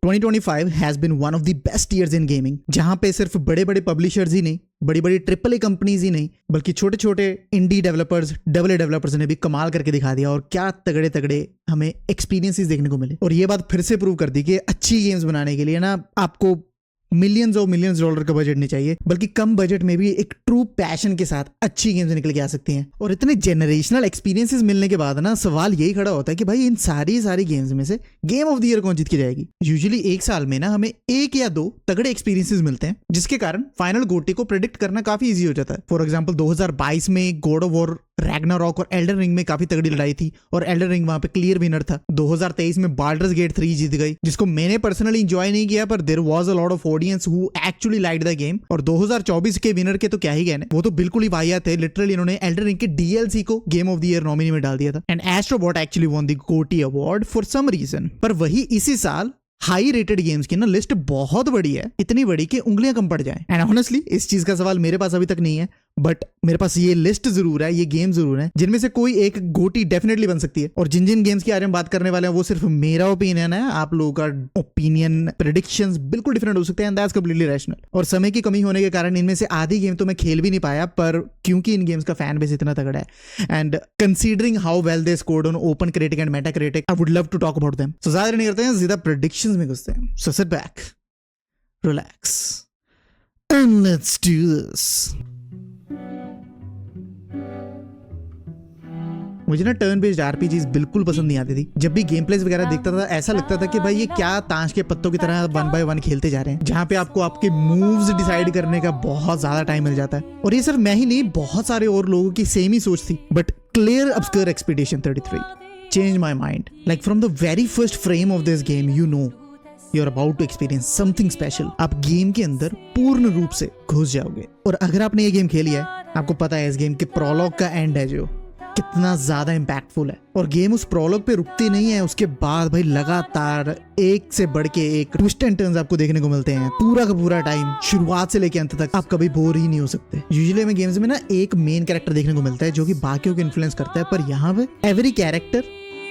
2025 has been one of the best years in gaming, जहां पे सिर्फ बड़े बड़े पब्लिशर्स ही नहीं, बड़ी बड़ी ट्रिपल ए कंपनीज ही नहीं, बल्कि छोटे छोटे इंडी डेवलपर्स, डबल ए डेवलपर्स ने भी कमाल करके दिखा दिया। और क्या तगड़े तगड़े हमें एक्सपीरियंसेस देखने को मिले। और ये बात फिर से प्रूव कर दी कि अच्छी गेम्स बनाने के लिए ना आपको मिलियंस और मिलियंस डॉलर का बजट नहीं चाहिए, बल्कि कम बजट में भी एक ट्रू पैशन के साथ अच्छी गेम्स निकल के आ सकती हैं। और इतने जनरेशनल एक्सपीरियंसेस मिलने के बाद ना सवाल यही खड़ा होता है कि भाई इन सारी गेम्स में से गेम ऑफ द ईयर कौन जीत के जाएगी। यूजुअली एक साल में ना हमें एक या दो तगड़े एक्सपीरियंसेस मिलते हैं, जिसके कारण फाइनल गोटी को प्रेडिक्ट करना काफी ईजी हो जाता है। फॉर एग्जाम्पल 2022 में गॉड ऑफ वॉर, रैग्नारॉक और एल्डन रिंग में काफी तगड़ी लड़ाई थी और एल्डन रिंग वहां पे क्लियर विनर था। 2023 में बाल्डर्स गेट 3 जीत गई, जिसको मैंने पर्सनली एंजॉय नहीं किया, पर there was a lot of audience who actually liked the game. और 2024 के विनर के तो क्या ही कहने, वो तो बिल्कुल ही वाहियात थे। लिटरली इन्होंने एल्डन रिंग के डीएलसी को game of the year nominee में डाल दिया था। एंड एस्ट्रोबॉट एक्चुअली वॉन द गोटी अवार्ड फॉर सम रीजन। पर वही इसी साल हाई रेटेड गेम्स की ना लिस्ट बहुत बड़ी है, इतनी बड़ी कि उंगलियां कम पड़ जाएं। एंड ऑनेस्टली इस चीज का सवाल मेरे पास अभी तक नहीं है, बट मेरे पास ये लिस्ट जरूर है, ये गेम जरूर है, जिनमें से कोई एक गोटी डेफिनेटली बन सकती है। और जिन जिन गेम्स के बारे में बात करने वाले हैं वो सिर्फ मेरा ओपिनियन है, आप लोगों का ओपिनियन, प्रेडिक्शंस बिल्कुल डिफरेंट हो सकते हैं, दैट्स कंप्लीटली रैशनल। और समय की कमी होने के कारण इनमें से आधी गेम तो मैं खेल भी नहीं पाया, पर क्योंकि इन गेम्स का फैन बेस इतना तगड़ा है and considering how well they scored on open critic and meta critic, I would love to talk about them. So ज्यादा नहीं करते हैं, सीधा प्रेडिक्शंस में घुसते हैं। So sit back, relax and let's do this. मुझे ना टर्न बेस्ड आरपीजीज बिल्कुल पसंद नहीं आती थी। जब भी गेम प्लेस वगैरह देखता था ऐसा लगता था कि भाई ये क्या ताश के पत्तों की तरह 1 by 1 खेलते जा रहे हैं, जहां पे आपको आपके मूव्स डिसाइड करने का बहुत ज्यादा टाइम मिल जाता है। और ये सिर्फ मैं ही नहीं, बहुत सारे और लोगों की सेम ही सोच थी। But Clair Obscur Expedition 33 change my mind. Like from the very first frame of this game you know you are about to experience something special. आप गेम के अंदर पूर्ण रूप से घुस जाओगे। और अगर आपने ये गेम खेली है, आपको पता है इस गेम के प्रोलॉग का एंड है जो कितना ज्यादा इंपैक्टफुल है। और गेम उस प्रोलॉग पे रुकती नहीं है, उसके बाद भाई लगातार एक से बढ़ के एक ट्विस्ट एंड टर्न्स आपको देखने को मिलते हैं। पूरा का पूरा टाइम शुरुआत से लेके अंत तक आप कभी बोर ही नहीं हो सकते। यूजुअली में गेम्स में ना एक मेन कैरेक्टर देखने को मिलता है जो कि बाकियों को इन्फ्लुएंस करता है, पर यहाँ पे एवरी कैरेक्टर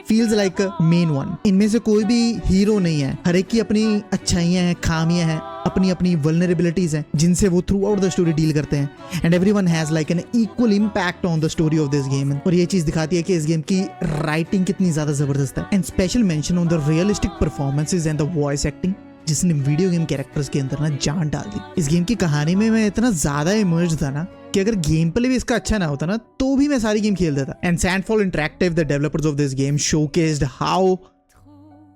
फील्स लाइक अ मेन वन। इनमें से कोई भी हीरो नहीं है, हर एक की अपनी अच्छाइयां हैं, खामियां हैं, अपनी अपनी वल्नरेबिलिटीज हैं, जिनसे वो through out the story deal करते हैं। And everyone has like an equal impact on the story of this game. और ये चीज दिखाती है कि इस गेम की राइटिंग कितनी ज्यादा जबरदस्त है। And special mention on the realistic performances and the voice acting, जिसने वीडियो गेम कैरेक्टर्स के अंदर ना जान डाल दी। इस गेम की कहानी में मैं इतना ज्यादा इमर्ज था ना कि अगर गेम प्ले भी इसका अच्छा ना होता ना तो भी मैं सारी गेम खेल देता। And Sandfall Interactive, the developers of this game, showcased how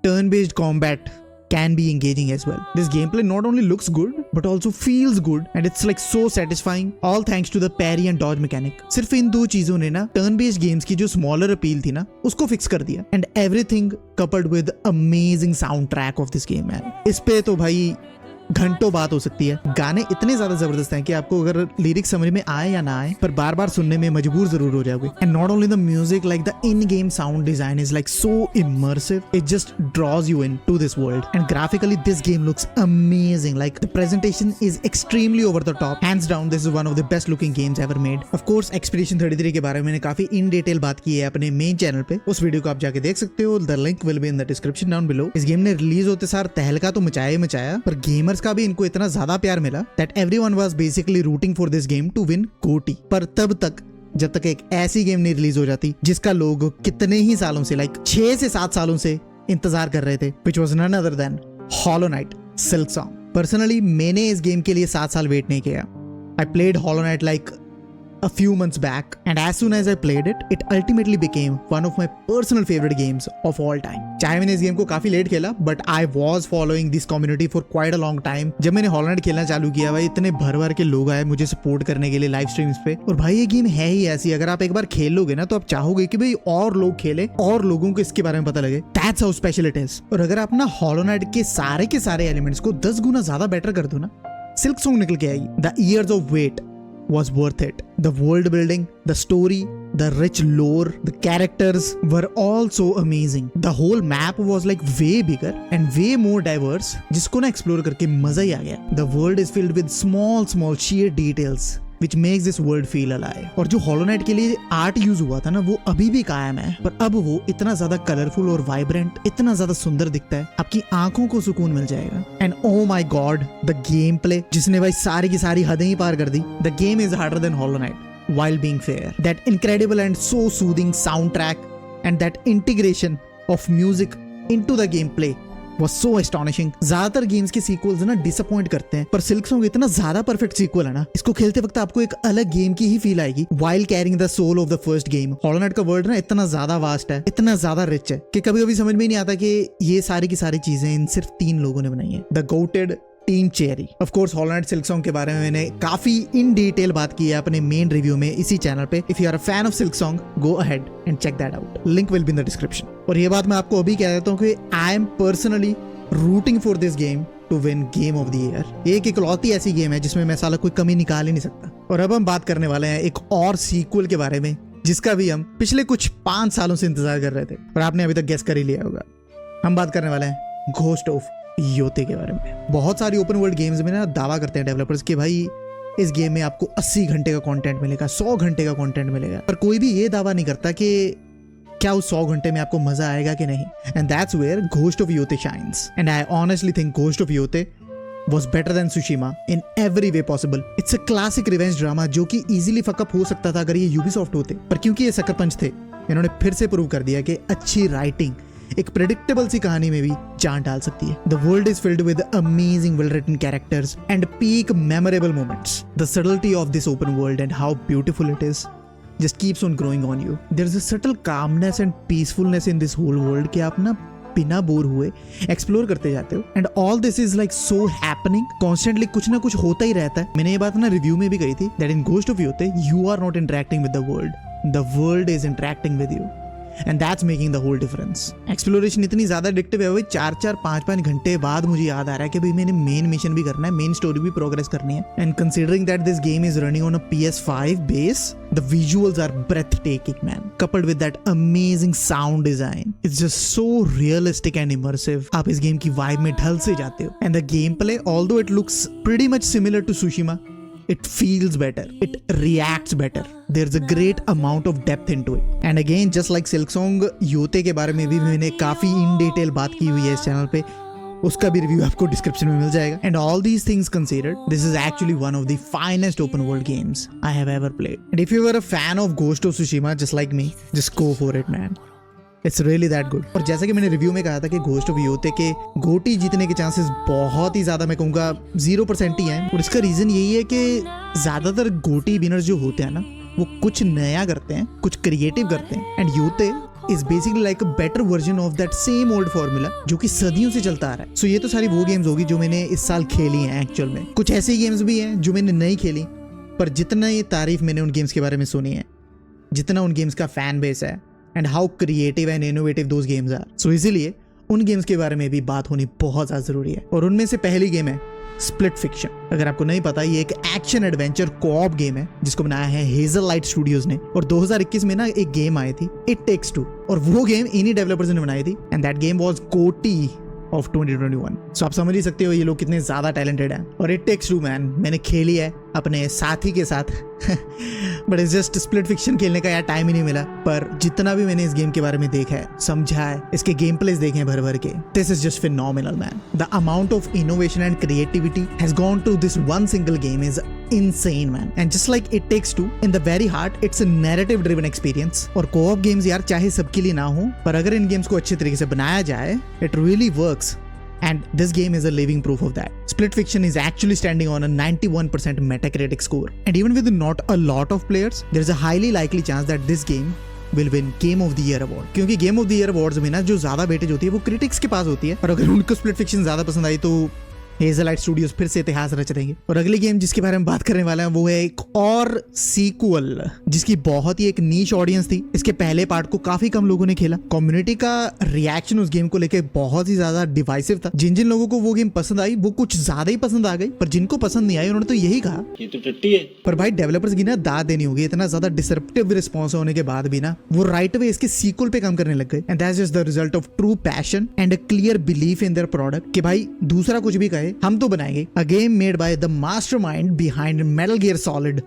turn based combat can be engaging as well. This gameplay not only looks good but also feels good and it's like so satisfying, all thanks to the parry and dodge mechanic. सिर्फ इन दो चीजों ने ना turn based games की जो smaller appeal थी ना उसको फिक्स कर दिया। And everything coupled with amazing sound track of this game man. इस पे तो भाई घंटों बात हो सकती है। गाने इतने ज्यादा जबरदस्त हैं कि आपको अगर लिरिक्स समझ में आए या ना आए, पर बार बार सुनने में मजबूर जरूर हो जाओगे। And not only the music, like the in game sound design is like so immersive, it just draws you into this world. And graphically this game looks amazing, like the presentation is extremely over the top. Hands down this is one of the best looking games ever made. Of course Expedition 33 के बारे में मैंने काफी in detail बात की है अपने main channel पे, उस वीडियो को आप जाके देख सकते हो। The link will be in the description down below. इस गेम ने रिलीज होते सार तहलका तो मचाया ही मचाया, पर गेमर्स का भी इनको इतना ज्यादा प्यार मिला that everyone was basically rooting for this game to win GOTY। पर तब तक जब तक एक ऐसी गेम नहीं रिलीज हो जाती जिसका लोग कितने ही सालों से, लाइक 6 से 7 सालों से इंतजार कर रहे थे, which was none other than Hollow Knight Silksong। Personally मैंने इस गेम के लिए 7 साल वेट नहीं किया। I played Hollow Knight like a few months back and as soon as I played it, it ultimately became one of my personal favorite games of all time। चाहे मैंने इस गेम को काफी लेट खेला, but I was following this community for quite a long time। जब मैंने Hollow Knight खेलना चालू किया भाई, इतने भर भर के लोग आए मुझे सपोर्ट करने के लिए लाइव स्ट्रीम्स पे। और भाई ये गेम है ही ऐसी, अगर आप एक बार खेल लोगे ना तो आप चाहोगे कि भाई और लोग खेले और लोगों को इसके बारे में पता लगे। That's how special it is। और अगर आप ना Hollow Knight के सारे एलिमेंट्स को 10 गुना ज्यादा बेटर कर दो ना, Silksong निकल के आएगी। The years of wait was worth it। The world building, the story, the rich lore, the characters were all so amazing। The whole map was like way bigger and way more diverse, जिसको ना explore करके मजा ही आ गया। The world is filled with small sheer details which makes this world feel alive. और जो Hollow Knight के लिए art use हुआ था ना, वो अभी भी कायम है, पर अब वो इतना ज्यादा कलरफुल और वाइब्रेंट, इतना ज्यादा सुंदर दिखता है, आपकी आंखों को सुकून मिल जाएगा. And oh my god, the game play, जिसने भाई सारी की सारी हदें ही पार कर दी. The game is harder than Hollow Knight while being fair. That incredible and so soothing soundtrack and that integration of music into the gameplay was so astonishing. ज्यादातर गेम्स के सीक्वल्स ना डिसअपॉइंट करते हैं, पर सिल्क सॉन्ग इतना ज्यादा perfect sequel है ना, इसको खेलते वक्त आपको एक अलग गेम की ही फील आएगी while carrying the soul of the first game. Hollow Knight का वर्ल्ड ना इतना ज्यादा वास्ट है, इतना ज्यादा रिच है कि कभी कभी समझ में ही नहीं आता कि ये सारी की सारी चीजें इन सिर्फ 3 लोगों ने बनाई है. The GOATed team cherry. Of course Hollow Knight Silk Song के बारे में मैंने काफी इन डिटेल बात की है अपने मेन रिव्यू में इसी चैनल पे. If you are a fan of Silk Song, go ahead and check that out. Link will be in the description. और ये बात मैं आपको अभी कह देता हूँ कि I am personally rooting for this game to win game of the year. एक इकलौती ऐसी गेम है जिसमें मैं साला कोई कमी निकाल ही नहीं सकता. और अब हम बात करने वाले हैं एक और सीक्वल के बारे में जिसका भी हम पिछले कुछ 5 सालों से इंतजार कर रहे थे और आपने अभी तक गेस कर ही लिया होगा. हम बात करने वाले हैं घोस्ट ऑफ योते के बारे में. बहुत सारी ओपन वर्ल्ड गेम्स में ना दावा करते हैं डेवलपर्स कि भाई इस गेम में आपको 80 घंटे का कंटेंट मिलेगा, 100 घंटे का कंटेंट मिलेगा, पर कोई भी ये दावा नहीं करता कि क्या उस 100 घंटे में आपको मजा आएगा कि नहीं. And that's where Ghost of Yotei shines. And I honestly think Ghost of Yotei was better than Tsushima in every way possible. It's a classic revenge drama जो कि easily fuck up हो सकता था अगर ये Ubisoft होते, पर क्योंकि ये sucker punch थे, इन्होंने फिर से प्रूव कर दिया कि अच्छी राइटिंग एक प्रेडिक्टेबल सी कहानी में भी जान डाल सकती है. The world is filled with amazing well-written characters and peak memorable moments. The subtlety of this open world and how beautiful it is just keeps on growing on you. There's a subtle calmness and peacefulness in this whole world कि आप ना बिना bore हुए explore करते जाते हो. And all this is like so happening. Constantly कुछ ना कुछ होता ही रहता है. मैंने ये बात ना रिव्यू में भी कही थी that in Ghost of Yotei you are not interacting with the world is interacting with you. And that's making the whole difference. Exploration इतनी ज्यादा एडिक्टिव है भाई, 4-4 5-5 घंटे बाद मुझे याद आ रहा है कि भाई मैंने मेन मिशन भी करना है, मेन स्टोरी भी प्रोग्रेस करनी है. And considering that this game is running on a PS5 base, the visuals are breathtaking, man, coupled with that amazing sound design. It's just so realistic and immersive. आप इस game की vibe में ढल से जाते हो. And the gameplay, although it looks pretty much similar to Tsushima, it feels better, it reacts better. There's a great amount of depth into it. And again, just like Silk Song, योते के बारे में भी मैंने काफी in detail बात की हुई है इस चैनल पे, उसका भी रिव्यू आपको डिस्क्रिप्शन में मिल जाएगा. And all these things considered, this is actually one of the finest open world games I have ever played. And if you are a fan of Ghost of Tsushima just like me, just go for it man. It's really that good. और जैसा कि मैंने review में कहा था कि ghost of योते के गोटी जीतने के चांसेस बहुत ही ज्यादा, मैं कहूँगा 0% ही हैं. और इसका रीजन यही है कि ज्यादातर गोटी विनर्स जो होते हैं ना, वो कुछ नया करते हैं, कुछ क्रिएटिव करते हैं. And Yotei is basically like a better version of that same old formula जो कि सदियों से चलता आ रहा है. So ये तो सारी वो गेम्स होगी जो मैंने इस साल खेली हैं. एक्चुअल में कुछ ऐसी गेम्स भी हैं जो मैंने नहीं खेली, पर जितना ये तारीफ मैंने उन गेम्स के बारे में सुनी है, जितना उन गेम्स का फैन बेस है, and how creative and innovative those games are, so इसीलिए उन गेम्स के बारे में भी बात होनी बहुत ज्यादा जरूरी है. और उनमें से पहली गेम है स्प्लिट फिक्शन. अगर आपको नहीं पता, ये एक एक्शन एडवेंचर कोऑप गेम है जिसको बनाया है हेजल लाइट स्टूडियोज ने. और 2021 में ना एक गेम आई थी इट टेक्स टू, और वो गेम इन्हीं डेवलपर्स ने बनाई थी. एंड दैट गेम वाज गोटी ऑफ 2021. सो आप समझ ही सकते हो ये लोग कितने ज्यादा टैलेंटेड हैं. और इट टेक्स टू मैन मैंने खेली है अपने साथी के साथ but it's just split fiction खेलने का यार टाइम ही नहीं मिला. पर जितना भी मैंने इस गेम के बारे में देखा है, समझा है, इसके गेम प्लेस देखे हैं भर भर के, this is just phenomenal man. The amount of innovation and creativity has gone to this one single game is insane man. And just like It Takes Two, in the very heart it's a narrative driven experience. और co-op games यार चाहे सबके लिए ना हो, पर अगर इन games को अच्छे तरीके से बनाया जाए, it really works. And this game is a living proof of that. Split Fiction is actually standing on a 91% Metacritic score. And even with not a lot of players, there is a highly likely chance that this game will win Game of the Year award. क्योंकि Game of the Year awards में ना जो ज्यादा weightage होती है वो critics के पास होती है, और अगर उनको Split Fiction ज्यादा पसंद आई तो हेजल लाइट स्टूडियोज फिर से इतिहास रच देंगे. और अगली गेम जिसके बारे में बात करने वाले हैं वो है एक और सीक्वल जिसकी बहुत ही एक नीश ऑडियंस थी. इसके पहले पार्ट को काफी कम लोगों ने खेला. कम्युनिटी का रिएक्शन उस गेम को लेके बहुत ही ज्यादा डिवाइसिव था. जिन जिन लोगों को वो गेम पसंद आई वो कुछ ज्यादा ही पसंद आ गई, पर जिनको पसंद नहीं आई उन्होंने तो यही कहा ये तो टट्टी है. पर भाई डेवलपर्स की ना दाद देनी होगी. इतना ज्यादा डिसरप्टिव रिस्पॉन्स होने के बाद भी ना वो राइट वे इसके सीक्वल पे काम करने लग गए. And that's just the result of true passion and a clear belief in their product कि भाई दूसरा कुछ भी कहे हम तो बनाएंगे. A game made by the mastermind behind Metal Gear Solid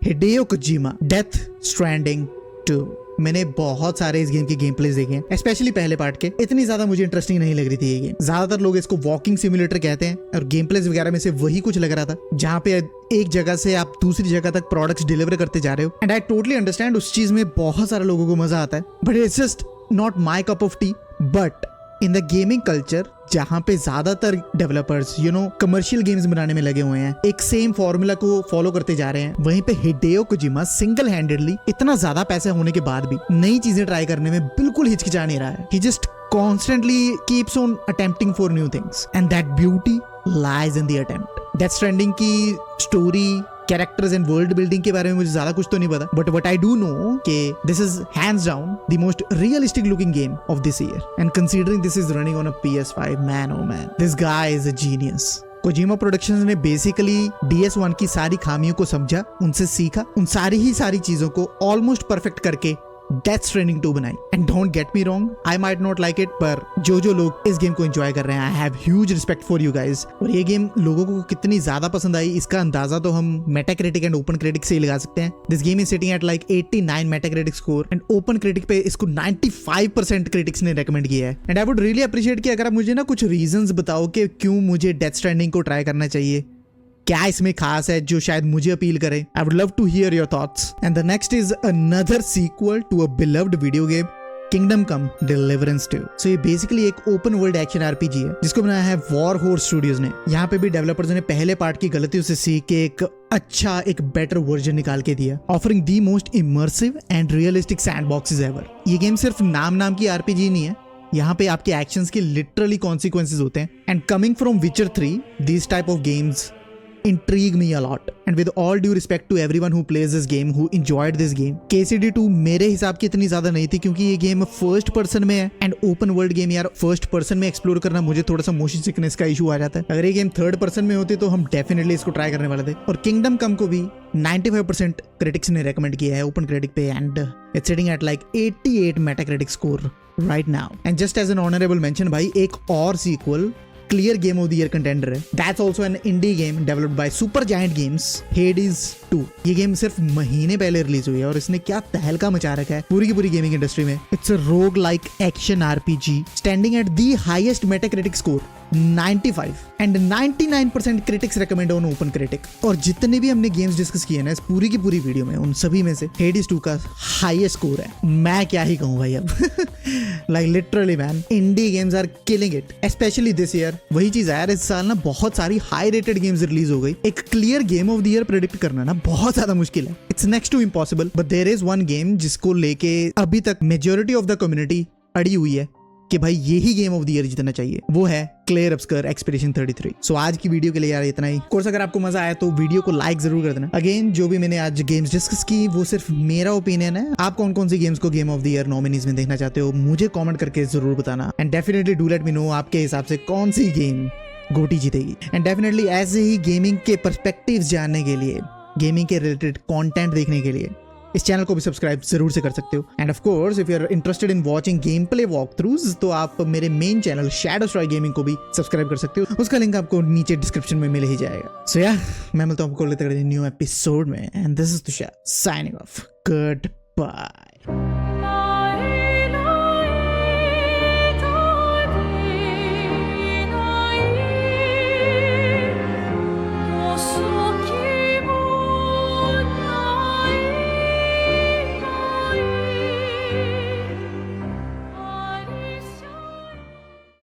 Hideo Kojima, Death Stranding 2। मैंने बहुत सारे इस गेम के गेम प्लेस देखे हैं, स्पेशली पहले पार्ट के। इतनी ज्यादा मुझे इंटरेस्टिंग नहीं लग रही थी ये गेम। ज्यादातर लोग इसको वॉकिंग सिमुलेटर कहते हैं और गेम प्लेस वगैरह में से वही कुछ लग रहा था, जहाँ पे एक जगह से आप दूसरी जगह तक प्रोडक्ट्स डिलीवर करते जा रहे हो। एंड आई टोटली अंडरस्टैंड, उस चीज में बहुत सारे लोगों को मजा आता है, but it's just not my cup of T. But in the gaming culture, जहां पे ज्यादातर डेवलपर्स कमर्शियल गेम्स बनाने में लगे हुए हैं, एक सेम फॉर्मूला को फॉलो करते जा रहे हैं, वहीं पे हिडेयो कोजिमा सिंगल हैंडेडली इतना ज्यादा पैसे होने के बाद भी नई चीजें ट्राई करने में बिल्कुल हिचकिचा नहीं रहा है। ही just constantly keeps on attempting for new things and that beauty lies in the attempt. Death Stranding की story, characters and world building के बारे में मुझे ज्यादा कुछ तो नहीं पता, but what I do know कि this is hands down the most realistic looking game of this year. And considering this is running on a PS5, man oh man, this guy is a genius. Kojima productions ने basically DS1 की सारी खामियों को समझा, उनसे सीखा, उन सारी चीजों को ऑलमोस्ट परफेक्ट करके डेथ स्ट्रैंडिंग 2 बनाई। And don't get me wrong, I might not like it, पर जो लोग इस गेम को एंजॉय कर रहे हैं, I have huge respect for you guys. और ये गेम लोगों को कितनी ज्यादा पसंद आई, इसका अंदाजा तो हम मेटाक्रिटिक एंड ओपन क्रिटिक से ही लगा सकते हैं। This game is sitting at like 89 Metacritic score and open critic पे इसको 95% क्रिटिक्स ने रेकमेंड किया है। And I would really appreciate कि अगर आप मुझे ना कुछ रीजंस बताओ कि क्यों मुझे डेथ स्ट्रैंडिंग को ट्राई करना चाहिए, क्या इसमें खास है जो शायद मुझे अपील करे। I would love to hear your thoughts. And the next is another sequel to a beloved video game, Kingdom Come Deliverance 2। So ये बेसिकली एक ओपन वर्ल्ड एक्शन RPG है जिसको बनाया है वॉर हॉर्स स्टूडियोज ने। यहाँ पे भी डेवलपर्स ने पहले पार्ट की गलतियों से सीख के एक बेटर वर्जन निकाल के दिया, offering the most immersive and realistic sandboxes ever. ये गेम सिर्फ नाम की RPG नहीं है, यहाँ पे आपके एक्शंस के लिटरली कॉन्सिक्वेंसेज होते हैं। एंड कमिंग फ्रॉम विचर 3, this type of games intrigue me a lot. And with all due respect to everyone who plays this game, who enjoyed this game, KCD 2 मेरे हिसाब की इतनी ज्यादा नहीं थी, क्योंकि ये गेम फर्स्ट पर्सन में है एंड ओपन वर्ल्ड गेम यार फर्स्ट पर्सन में एक्सप्लोर करना मुझे थोड़ा सा मोशन सिकनेस का इशू आ जाता है। अगर ये गेम थर्ड पर्सन में होती तो हम डेफिनेटली इसको ट्राई करने वाले थे। और किंगडम कम को भी 95% क्रिटिक्स ने रेकमेंड किया है ओपन क्रिटिक पे, and it's sitting at like 88 Metacritic score right now. And just as an honourable mention भाई, एक और sequel clear game of the year contender है। That's also an indie game developed by Supergiant Games, Hades 2। ये game सिर्फ महीने पहले release हुई है और इसने क्या तहलका मचा रखा है पूरी की पूरी गेमिंग इंडस्ट्री में। इट्स अ रोग like action RPG standing at the highest Metacritic score 95 and 99% critics recommend on open critic. और जितने भी हमने गेम्स डिस्कस किए ना इस पूरी की पूरी वीडियो में, उन सभी में से हेडिस 2 का हाईएस्ट स्कोर है। मैं क्या ही कहूँ भाई अब। Like literally man, indie games are killing it, specially this year. वही चीज है यार, इस साल ना बहुत सारी हाई रेटेड गेम्स रिलीज हो गई। एक clear game of the year predict करना ना बहुत ज्यादा मुश्किल है। It's next to impossible, but there is one game जिसको लेके अभी तक मेजोरिटी ऑफ द कम्युनिटी अड़ी हुई है कि भाई यही गेम ऑफ द ईयर जीतना चाहिए, वो है क्लेयर ऑब्सक्योर एक्सपीडिशन 33। सो आज की वीडियो के लिए यार इतना ही। कोर्स अगर आपको मजा आया तो वीडियो को लाइक जरूर कर देना। अगेन जो भी मैंने आज गेम्स डिस्कस की वो सिर्फ मेरा ओपिनियन है। आप कौन कौन सी गेम्स को game of the year nominees में देखना चाहते हो मुझे कमेंट करके जरूर बताना। And definitely do let me know आपके हिसाब से कौन सी गेम गोटी जीतेगी। एंड डेफिनेटली ऐसे ही गेमिंग के पर्सपेक्टिव्स जानने के लिए, गेमिंग के रिलेटेड कंटेंट देखने के लिए इस चैनल को भी सब्सक्राइब जरूर से कर सकते हो। And of course if you are interested in watching game play walk throughs तो आप मेरे main channel Shadow Strike Gaming को भी सब्सक्राइब कर सकते हो, उसका लिंक आपको नीचे डिस्क्रिप्शन में मिल ही जाएगा। सो या मैं मिलता हूँ आपको न्यू एपिसोड में, and this is Tushar signing off. Good bye.